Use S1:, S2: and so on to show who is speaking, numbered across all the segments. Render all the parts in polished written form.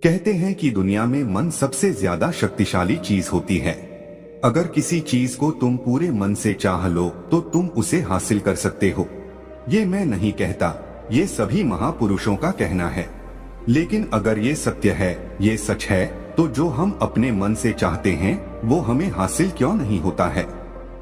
S1: कहते हैं कि दुनिया में मन सबसे ज्यादा शक्तिशाली चीज होती है। अगर किसी चीज को तुम पूरे मन से चाह लो तो तुम उसे हासिल कर सकते हो। ये मैं नहीं कहता, ये सभी महापुरुषों का कहना है। लेकिन अगर ये सत्य है, ये सच है, तो जो हम अपने मन से चाहते हैं वो हमें हासिल क्यों नहीं होता है।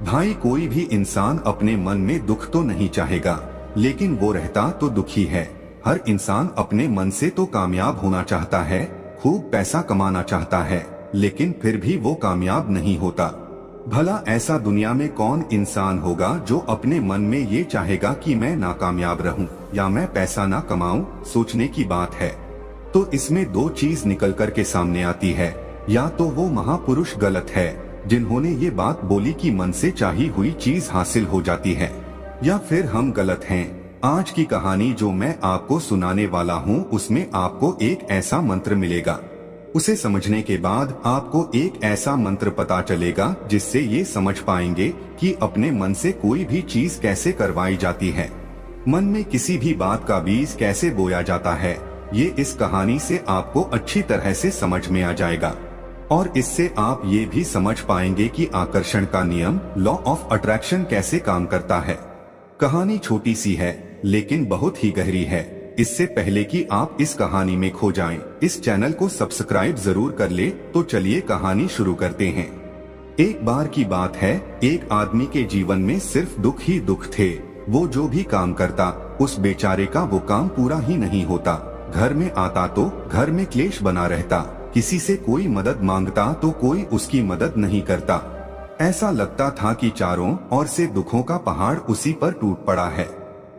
S1: भाई, कोई भी इंसान अपने मन में दुख तो नहीं चाहेगा, लेकिन वो रहता तो दुखी है। हर इंसान अपने मन से तो कामयाब होना चाहता है, खूब पैसा कमाना चाहता है, लेकिन फिर भी वो कामयाब नहीं होता। भला ऐसा दुनिया में कौन इंसान होगा जो अपने मन में ये चाहेगा कि मैं नाकामयाब रहूं या मैं पैसा ना कमाऊं। सोचने की बात है। तो इसमें दो चीज निकल कर के सामने आती है, या तो वो महापुरुष गलत है जिन्होंने ये बात बोली कि मन से चाही हुई चीज हासिल हो जाती है, या फिर हम गलत हैं। आज की कहानी जो मैं आपको सुनाने वाला हूँ उसमें आपको एक ऐसा मंत्र मिलेगा। उसे समझने के बाद आपको एक ऐसा मंत्र पता चलेगा जिससे ये समझ पाएंगे कि अपने मन से कोई भी चीज कैसे करवाई जाती है, मन में किसी भी बात का बीज कैसे बोया जाता है। ये इस कहानी से आपको अच्छी तरह से समझ में आ जाएगा और इससे आप ये भी समझ पाएंगे कि आकर्षण का नियम, लॉ ऑफ अट्रैक्शन, कैसे काम करता है। कहानी छोटी सी है लेकिन बहुत ही गहरी है। इससे पहले कि आप इस कहानी में खो जाएं, इस चैनल को सब्सक्राइब जरूर कर ले। तो चलिए कहानी शुरू करते हैं। एक बार की बात है, एक आदमी के जीवन में सिर्फ दुख ही दुख थे। वो जो भी काम करता उस बेचारे का वो काम पूरा ही नहीं होता। घर में आता तो घर में क्लेश बना रहता, किसी से कोई मदद मांगता तो कोई उसकी मदद नहीं करता। ऐसा लगता था कि चारों ओर से दुखों का पहाड़ उसी पर टूट पड़ा है।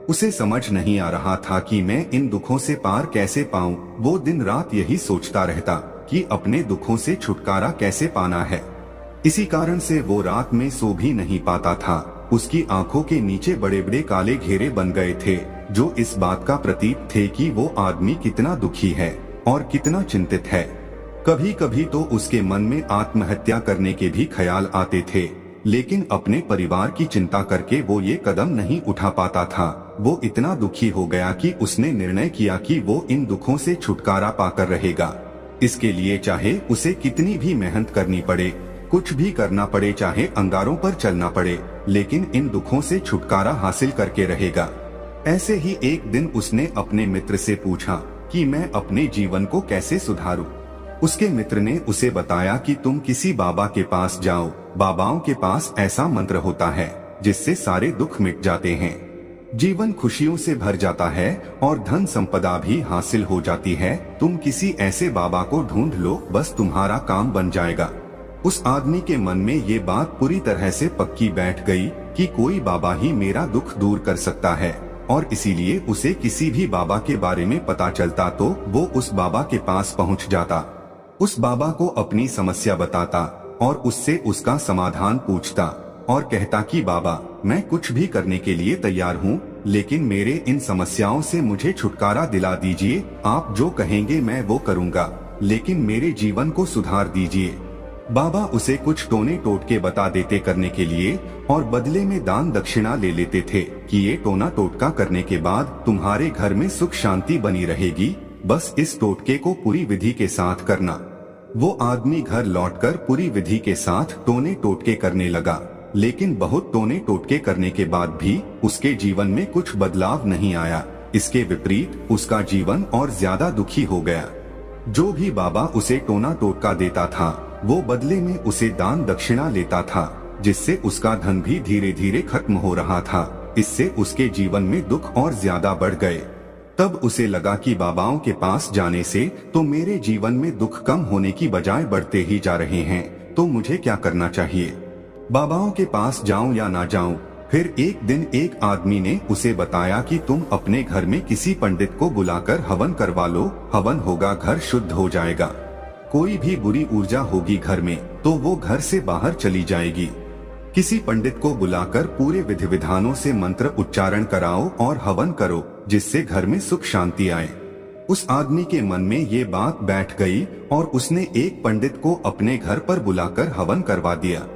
S1: उसे समझ नहीं आ रहा था कि मैं इन दुखों से पार कैसे पाऊं। वो दिन रात यही सोचता रहता कि अपने दुखों से छुटकारा कैसे पाना है। इसी कारण से वो रात में सो भी नहीं पाता था। उसकी आंखों के नीचे बड़े बड़े काले घेरे बन गए थे, जो इस बात का प्रतीक थे कि वो आदमी कितना दुखी है और कितना चिंतित है। कभी कभी तो उसके मन में आत्महत्या करने के भी ख्याल आते थे, लेकिन अपने परिवार की चिंता करके वो ये कदम नहीं उठा पाता था। वो इतना दुखी हो गया कि उसने निर्णय किया कि वो इन दुखों से छुटकारा पाकर रहेगा। इसके लिए चाहे उसे कितनी भी मेहनत करनी पड़े, कुछ भी करना पड़े, चाहे अंगारों पर चलना पड़े, लेकिन इन दुखों से छुटकारा हासिल करके रहेगा। ऐसे ही एक दिन उसने अपने मित्र से पूछा कि मैं अपने जीवन को कैसे सुधारूं। उसके मित्र ने उसे बताया कि तुम किसी बाबा के पास जाओ। बाबाओं के पास ऐसा मंत्र होता है जिससे सारे दुख मिट जाते हैं, जीवन खुशियों से भर जाता है और धन संपदा भी हासिल हो जाती है। तुम किसी ऐसे बाबा को ढूंढ लो, बस तुम्हारा काम बन जाएगा। उस आदमी के मन में ये बात पूरी तरह से पक्की बैठ गई कि कोई बाबा ही मेरा दुख दूर कर सकता है, और इसीलिए उसे किसी भी बाबा के बारे में पता चलता तो वो उस बाबा के पास पहुंच जाता, उस बाबा को अपनी समस्या बताता और उससे उसका समाधान पूछता और कहता कि बाबा, मैं कुछ भी करने के लिए तैयार हूँ, लेकिन मेरे इन समस्याओं से मुझे छुटकारा दिला दीजिए। आप जो कहेंगे मैं वो करूँगा, लेकिन मेरे जीवन को सुधार दीजिए। बाबा उसे कुछ टोने टोटके बता देते करने के लिए, और बदले में दान दक्षिणा ले लेते थे कि ये टोना टोटका करने के बाद तुम्हारे घर में सुख शांति बनी रहेगी, बस इस टोटके को पूरी विधि के साथ करना। वो आदमी घर लौटकर पूरी विधि के साथ टोने टोटके करने लगा, लेकिन बहुत टोने टोटके करने के बाद भी उसके जीवन में कुछ बदलाव नहीं आया। इसके विपरीत उसका जीवन और ज्यादा दुखी हो गया। जो भी बाबा उसे टोना टोटका देता था वो बदले में उसे दान दक्षिणा लेता था, जिससे उसका धन भी धीरे धीरे खत्म हो रहा था। इससे उसके जीवन में दुख और ज्यादा बढ़ गए। तब उसे लगा कि बाबाओं के पास जाने से तो मेरे जीवन में दुख कम होने की बजाय बढ़ते ही जा रहे हैं, तो मुझे क्या करना चाहिए? बाबाओं के पास जाऊं या ना जाऊं? फिर एक दिन एक आदमी ने उसे बताया कि तुम अपने घर में किसी पंडित को बुलाकर हवन करवा लो, हवन होगा घर शुद्ध हो जाएगा। कोई भी बुरी ऊर्जा होगी घर में तो वो घर से बाहर चली जाएगी। किसी पंडित को बुलाकर पूरे विधि विधानों से मंत्र उच्चारण कराओ और हवन करो, जिससे घर में सुख शांति आए। उस आदमी के मन में ये बात बैठ गई और उसने एक पंडित को अपने घर पर बुलाकर हवन करवा दिया।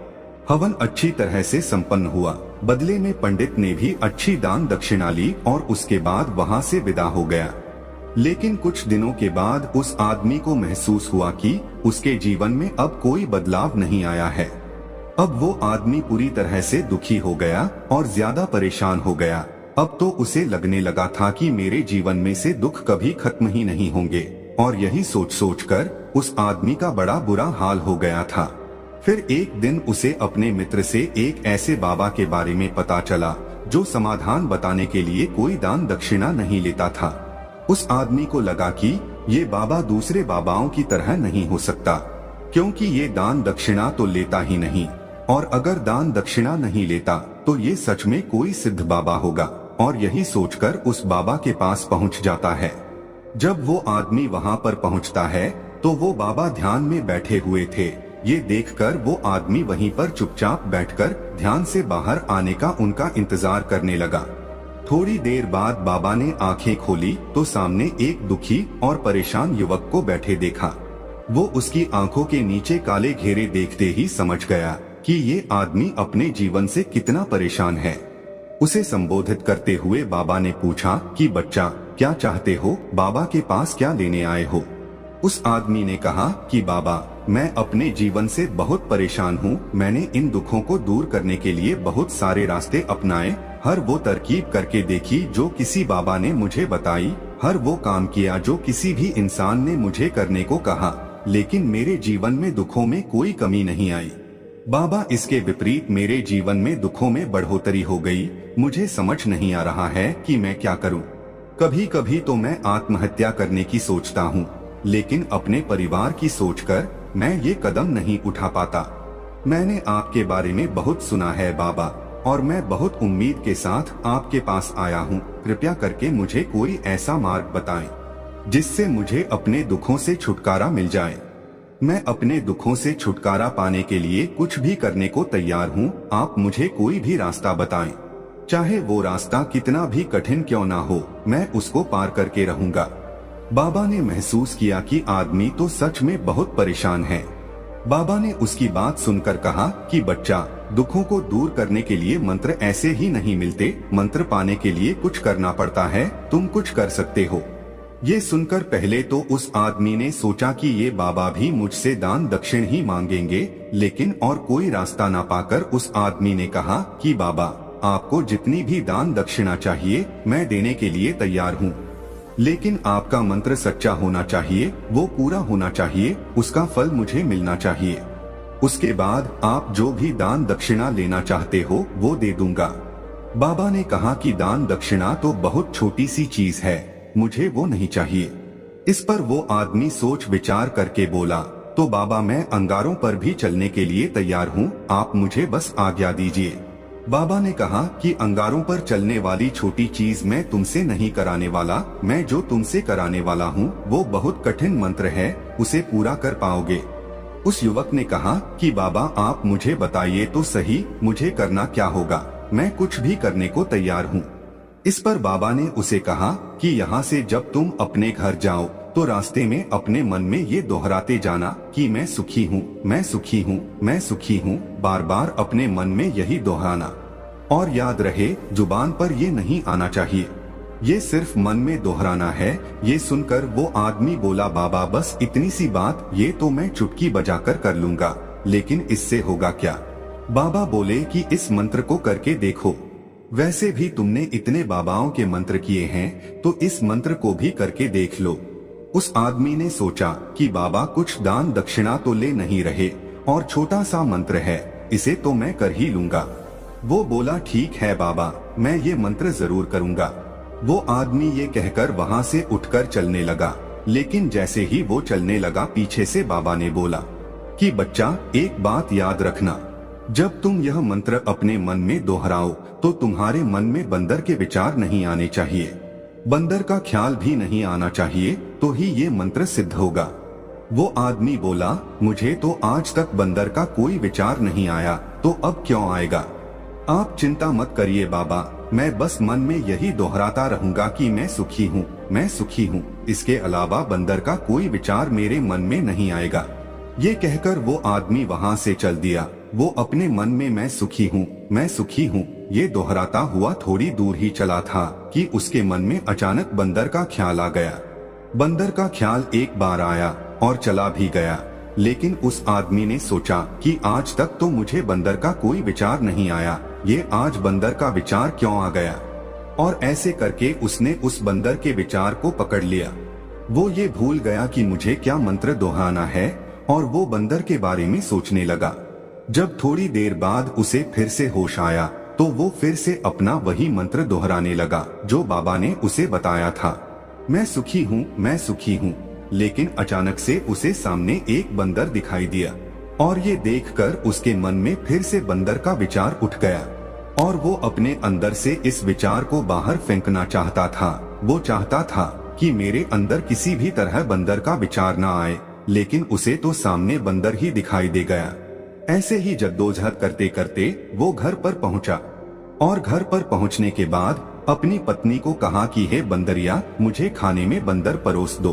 S1: हवन अच्छी तरह से संपन्न हुआ। बदले में पंडित ने भी अच्छी दान दक्षिणा ली और उसके बाद वहां से विदा हो गया। लेकिन कुछ दिनों के बाद उस आदमी को महसूस हुआ कि उसके जीवन में अब कोई बदलाव नहीं आया है। अब वो आदमी पूरी तरह से दुखी हो गया और ज्यादा परेशान हो गया। अब तो उसे लगने लगा था कि मेरे जीवन में से दुख कभी खत्म ही नहीं होंगे, और यही सोच सोच कर उस आदमी का बड़ा बुरा हाल हो गया था। फिर एक दिन उसे अपने मित्र से एक ऐसे बाबा के बारे में पता चला जो समाधान बताने के लिए कोई दान दक्षिणा नहीं लेता था। उस आदमी को लगा कि ये बाबा दूसरे बाबाओं की तरह नहीं हो सकता, क्योंकि ये दान दक्षिणा तो लेता ही नहीं, और अगर दान दक्षिणा नहीं लेता तो ये सच में कोई सिद्ध बाबा होगा, और यही सोचकर उस बाबा के पास पहुंच जाता है। जब वो आदमी वहां पर पहुंचता है तो वो बाबा ध्यान में बैठे हुए थे। ये देखकर वो आदमी वहीं पर चुपचाप बैठकर ध्यान से बाहर आने का उनका इंतजार करने लगा। थोड़ी देर बाद बाबा ने आंखें खोली तो सामने एक दुखी और परेशान युवक को बैठे देखा। वो उसकी आंखों के नीचे काले घेरे देखते ही समझ गया कि ये आदमी अपने जीवन से कितना परेशान है। उसे संबोधित करते हुए बाबा ने पूछा कि बच्चा, क्या चाहते हो? बाबा के पास क्या लेने आए हो? उस आदमी ने कहा कि बाबा, मैं अपने जीवन से बहुत परेशान हूँ। मैंने इन दुखों को दूर करने के लिए बहुत सारे रास्ते अपनाए, हर वो तरकीब करके देखी जो किसी बाबा ने मुझे बताई, हर वो काम किया जो किसी भी इंसान ने मुझे करने को कहा, लेकिन मेरे जीवन में दुखों में कोई कमी नहीं आई। बाबा, इसके विपरीत मेरे जीवन में दुखों में बढ़ोतरी हो गई। मुझे समझ नहीं आ रहा है कि मैं क्या करूं। कभी कभी तो मैं आत्महत्या करने की सोचता हूं, लेकिन अपने परिवार की सोचकर मैं ये कदम नहीं उठा पाता। मैंने आपके बारे में बहुत सुना है बाबा, और मैं बहुत उम्मीद के साथ आपके पास आया हूँ। कृपया करके मुझे कोई ऐसा मार्ग बताएं जिससे मुझे अपने दुखों से छुटकारा मिल जाए। मैं अपने दुखों से छुटकारा पाने के लिए कुछ भी करने को तैयार हूँ। आप मुझे कोई भी रास्ता बताएं, चाहे वो रास्ता कितना भी कठिन क्यों ना हो, मैं उसको पार करके रहूंगा। बाबा ने महसूस किया कि आदमी तो सच में बहुत परेशान है। बाबा ने उसकी बात सुनकर कहा कि बच्चा, दुखों को दूर करने के लिए मंत्र ऐसे ही नहीं मिलते। मंत्र पाने के लिए कुछ करना पड़ता है। तुम कुछ कर सकते हो। ये सुनकर पहले तो उस आदमी ने सोचा कि ये बाबा भी मुझसे दान दक्षिण ही मांगेंगे, लेकिन और कोई रास्ता ना पाकर उस आदमी ने कहा कि बाबा, आपको जितनी भी दान दक्षिणा चाहिए मैं देने के लिए तैयार हूँ, लेकिन आपका मंत्र सच्चा होना चाहिए, वो पूरा होना चाहिए, उसका फल मुझे मिलना चाहिए। उसके बाद आप जो भी दान दक्षिणा लेना चाहते हो वो दे दूंगा। बाबा ने कहा कि दान दक्षिणा तो बहुत छोटी सी चीज है, मुझे वो नहीं चाहिए। इस पर वो आदमी सोच विचार करके बोला, तो बाबा, मैं अंगारों पर भी चलने के लिए तैयार हूँ, आप मुझे बस आज्ञा दीजिए। बाबा ने कहा कि अंगारों पर चलने वाली छोटी चीज मैं तुमसे नहीं कराने वाला। मैं जो तुमसे कराने वाला हूँ वो बहुत कठिन मंत्र है, उसे पूरा कर पाओगे? उस युवक ने कहा कि बाबा, आप मुझे बताइए तो सही, मुझे करना क्या होगा? मैं कुछ भी करने को तैयार हूँ। इस पर बाबा ने उसे कहा कि यहाँ से जब तुम अपने घर जाओ तो रास्ते में अपने मन में ये दोहराते जाना कि मैं सुखी हूँ, मैं सुखी हूँ, मैं सुखी हूँ। बार बार अपने मन में यही दोहराना, और याद रहे जुबान पर ये नहीं आना चाहिए, ये सिर्फ मन में दोहराना है। ये सुनकर वो आदमी बोला, बाबा, बस इतनी सी बात, ये तो मैं चुटकी बजाकर कर लूंगा, लेकिन इससे होगा क्या? बाबा बोले कि इस मंत्र को करके देखो। वैसे भी तुमने इतने बाबाओं के मंत्र किए हैं, तो इस मंत्र को भी करके देख लो। उस आदमी ने सोचा कि बाबा कुछ दान दक्षिणा तो ले नहीं रहे, और छोटा सा मंत्र है, इसे तो मैं कर ही लूंगा। वो बोला, ठीक है बाबा, मैं ये मंत्र जरूर करूंगा। वो आदमी ये कहकर वहां से उठकर चलने लगा, लेकिन जैसे ही वो चलने लगा पीछे से बाबा ने बोला कि बच्चा, एक बात याद रखना, जब तुम यह मंत्र अपने मन में दोहराओ तो तुम्हारे मन में बंदर के विचार नहीं आने चाहिए, बंदर का ख्याल भी नहीं आना चाहिए, तो ही ये मंत्र सिद्ध होगा। वो आदमी बोला, मुझे तो आज तक बंदर का कोई विचार नहीं आया, तो अब क्यों आएगा? आप चिंता मत करिए बाबा, मैं बस मन में यही दोहराता रहूंगा कि मैं सुखी हूँ, मैं सुखी हूँ। इसके अलावा बंदर का कोई विचार मेरे मन में नहीं आएगा। ये कहकर वो आदमी वहां से चल दिया। वो अपने मन में मैं सुखी हूँ, मैं सुखी हूँ, ये दोहराता हुआ थोड़ी दूर ही चला था कि उसके मन में अचानक बंदर का ख्याल आ गया। बंदर का ख्याल एक बार आया और चला भी गया, लेकिन उस आदमी ने सोचा कि आज तक तो मुझे बंदर का कोई विचार नहीं आया, ये आज बंदर का विचार क्यों आ गया। और ऐसे करके उसने उस बंदर के विचार को पकड़ लिया। वो ये भूल गया कि मुझे क्या मंत्र दोहराना है और वो बंदर के बारे में सोचने लगा। जब थोड़ी देर बाद उसे फिर से होश आया तो वो फिर से अपना वही मंत्र दोहराने लगा जो बाबा ने उसे बताया था, मैं सुखी हूँ, मैं सुखी हूँ। लेकिन अचानक से उसे सामने एक बंदर दिखाई दिया और ये देखकर उसके मन में फिर से बंदर का विचार उठ गया और वो अपने अंदर से इस विचार को बाहर फेंकना चाहता था। वो चाहता था कि मेरे अंदर किसी भी तरह बंदर का विचार ना आए, लेकिन उसे तो सामने बंदर ही दिखाई दे गया। ऐसे ही जद्दोजहद करते करते वो घर पर पहुंचा और घर पर पहुंचने के बाद अपनी पत्नी को कहा कि हे बंदरिया, मुझे खाने में बंदर परोस दो।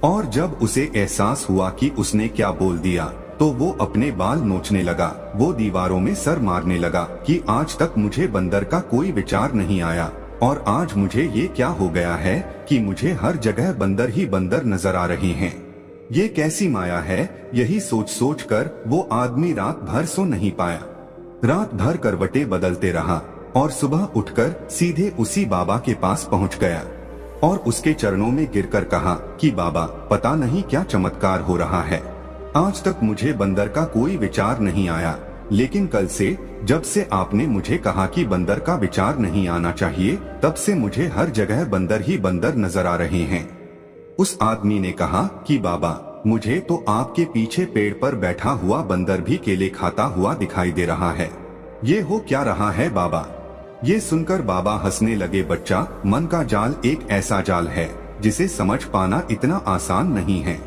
S1: और जब उसे एहसास हुआ कि उसने क्या बोल दिया तो वो अपने बाल नोचने लगा। वो दीवारों में सर मारने लगा कि आज तक मुझे बंदर का कोई विचार नहीं आया और आज मुझे ये क्या हो गया है कि मुझे हर जगह बंदर ही बंदर नजर आ रहे हैं। ये कैसी माया है। यही सोच सोच कर वो आदमी रात भर सो नहीं पाया। रात भर करवटें बदलते रहा और सुबह उठकर सीधे उसी बाबा के पास पहुंच गया और उसके चरणों में गिरकर कहा कि बाबा, पता नहीं क्या चमत्कार हो रहा है। आज तक मुझे बंदर का कोई विचार नहीं आया, लेकिन कल से जब से आपने मुझे कहा कि बंदर का विचार नहीं आना चाहिए, तब से मुझे हर जगह बंदर ही बंदर नजर आ रहे हैं। उस आदमी ने कहा कि बाबा, मुझे तो आपके पीछे पेड़ पर बैठा हुआ बंदर भी केले खाता हुआ दिखाई दे रहा है। ये हो क्या रहा है बाबा। ये सुनकर बाबा हंसने लगे। बच्चा, मन का जाल एक ऐसा जाल है जिसे समझ पाना इतना आसान नहीं है।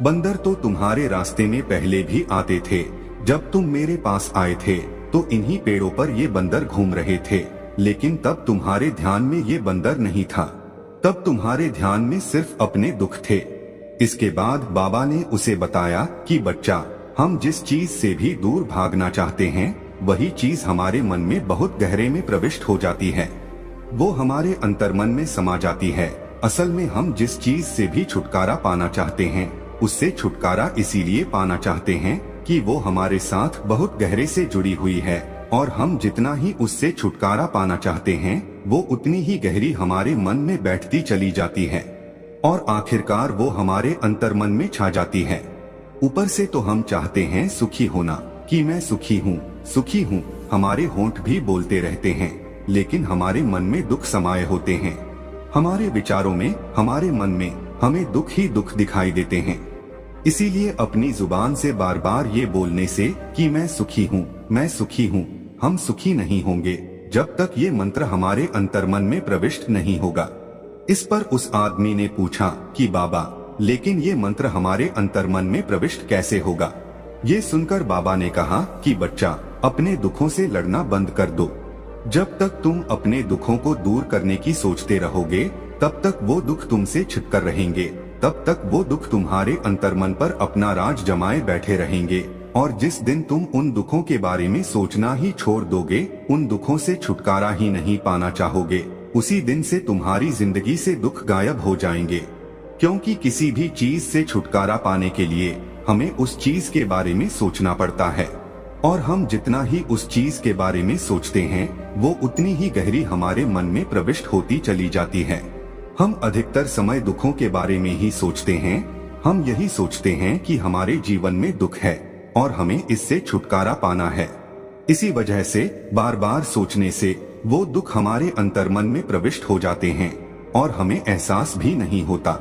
S1: बंदर तो तुम्हारे रास्ते में पहले भी आते थे। जब तुम मेरे पास आए थे तो इन्हीं पेड़ों पर ये बंदर घूम रहे थे, लेकिन तब तुम्हारे ध्यान में ये बंदर नहीं था। तब तुम्हारे ध्यान में सिर्फ अपने दुख थे। इसके बाद बाबा ने उसे बताया कि बच्चा, हम जिस चीज से भी दूर भागना चाहते हैं वही चीज हमारे मन में बहुत गहरे में प्रविष्ट हो जाती है। वो हमारे अंतर्मन में समा जाती है। असल में हम जिस चीज से भी छुटकारा पाना चाहते हैं उससे छुटकारा इसीलिए पाना चाहते हैं कि वो हमारे साथ बहुत गहरे से जुड़ी हुई है, और हम जितना ही उससे छुटकारा पाना चाहते हैं वो उतनी ही गहरी हमारे मन में बैठती चली जाती है और आखिरकार वो हमारे अंतर्मन में छा जाती है। ऊपर से तो हम चाहते हैं सुखी होना, कि मैं सुखी हूँ, सुखी हूँ। हमारे होंठ भी बोलते रहते हैं, लेकिन हमारे मन में दुख समाये होते हैं। हमारे विचारों में, हमारे मन में हमें दुख ही दुख दिखाई देते हैं। इसीलिए अपनी जुबान से बार बार ये बोलने से कि मैं सुखी हूँ, मैं सुखी हूँ, हम सुखी नहीं होंगे जब तक ये मंत्र हमारे अंतर्मन में प्रविष्ट नहीं होगा। इस पर उस आदमी ने पूछा कि बाबा, लेकिन ये मंत्र हमारे अंतर्मन में प्रविष्ट कैसे होगा। ये सुनकर बाबा ने कहा कि बच्चा, अपने दुखों से लड़ना बंद कर दो। जब तक तुम अपने दुखों को दूर करने की सोचते रहोगे तब तक वो दुख तुमसे छिपकर रहेंगे, तब तक वो दुख तुम्हारे अंतर्मन पर अपना राज जमाए बैठे रहेंगे। और जिस दिन तुम उन दुखों के बारे में सोचना ही छोड़ दोगे, उन दुखों से छुटकारा ही नहीं पाना चाहोगे, उसी दिन से तुम्हारी जिंदगी से दुख गायब हो जाएंगे। क्योंकि किसी भी चीज से छुटकारा पाने के लिए हमें उस चीज के बारे में सोचना पड़ता है, और हम जितना ही उस चीज के बारे में सोचते हैं वो उतनी ही गहरी हमारे मन में प्रविष्ट होती चली जाती है। हम अधिकतर समय दुखों के बारे में ही सोचते हैं। हम यही सोचते हैं कि हमारे जीवन में दुख है और हमें इससे छुटकारा पाना है। इसी वजह से बार बार सोचने से वो दुख हमारे अंतर्मन में प्रविष्ट हो जाते हैं और हमें एहसास भी नहीं होता।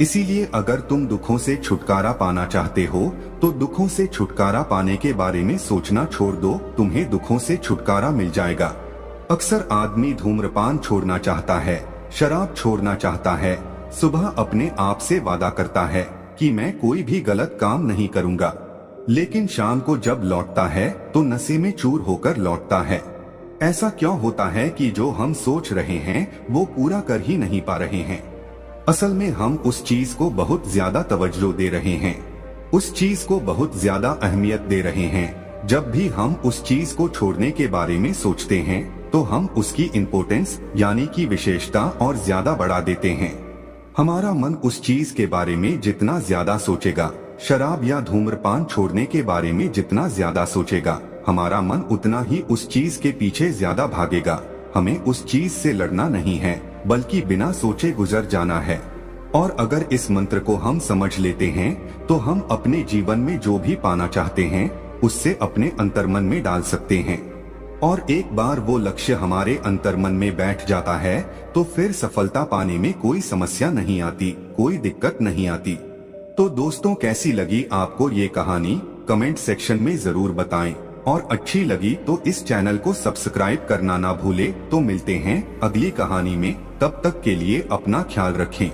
S1: इसीलिए अगर तुम दुखों से छुटकारा पाना चाहते हो तो दुखों से छुटकारा पाने के बारे में सोचना छोड़ दो, तुम्हें दुखों से छुटकारा मिल जाएगा। अक्सर आदमी धूम्रपान छोड़ना चाहता है, शराब छोड़ना चाहता है, सुबह अपने आप से वादा करता है कि मैं कोई भी गलत काम नहीं करूंगा, लेकिन शाम को जब लौटता है तो नशे में चूर होकर लौटता है। ऐसा क्यों होता है कि जो हम सोच रहे हैं वो पूरा कर ही नहीं पा रहे हैं। असल में हम उस चीज को बहुत ज्यादा तवज्जो दे रहे हैं, उस चीज को बहुत ज्यादा अहमियत दे रहे हैं। जब भी हम उस चीज को छोड़ने के बारे में सोचते हैं तो हम उसकी इम्पोर्टेंस यानी कि विशेषता और ज्यादा बढ़ा देते हैं। हमारा मन उस चीज के बारे में जितना ज्यादा सोचेगा, शराब या धूम्रपान छोड़ने के बारे में जितना ज्यादा सोचेगा, हमारा मन उतना ही उस चीज के पीछे ज्यादा भागेगा। हमें उस चीज से लड़ना नहीं है, बल्कि बिना सोचे गुजर जाना है। और अगर इस मंत्र को हम समझ लेते हैं तो हम अपने जीवन में जो भी पाना चाहते हैं उससे अपने अंतर्मन में डाल सकते हैं। और एक बार वो लक्ष्य हमारे अंतर्मन में बैठ जाता है तो फिर सफलता पाने में कोई समस्या नहीं आती, कोई दिक्कत नहीं आती। तो दोस्तों, कैसी लगी आपको ये कहानी? कमेंट सेक्शन में जरूर बताएं। और अच्छी लगी तो इस चैनल को सब्सक्राइब करना ना भूले। तो मिलते हैं अगली कहानी में, तब तक के लिए अपना ख्याल रखें।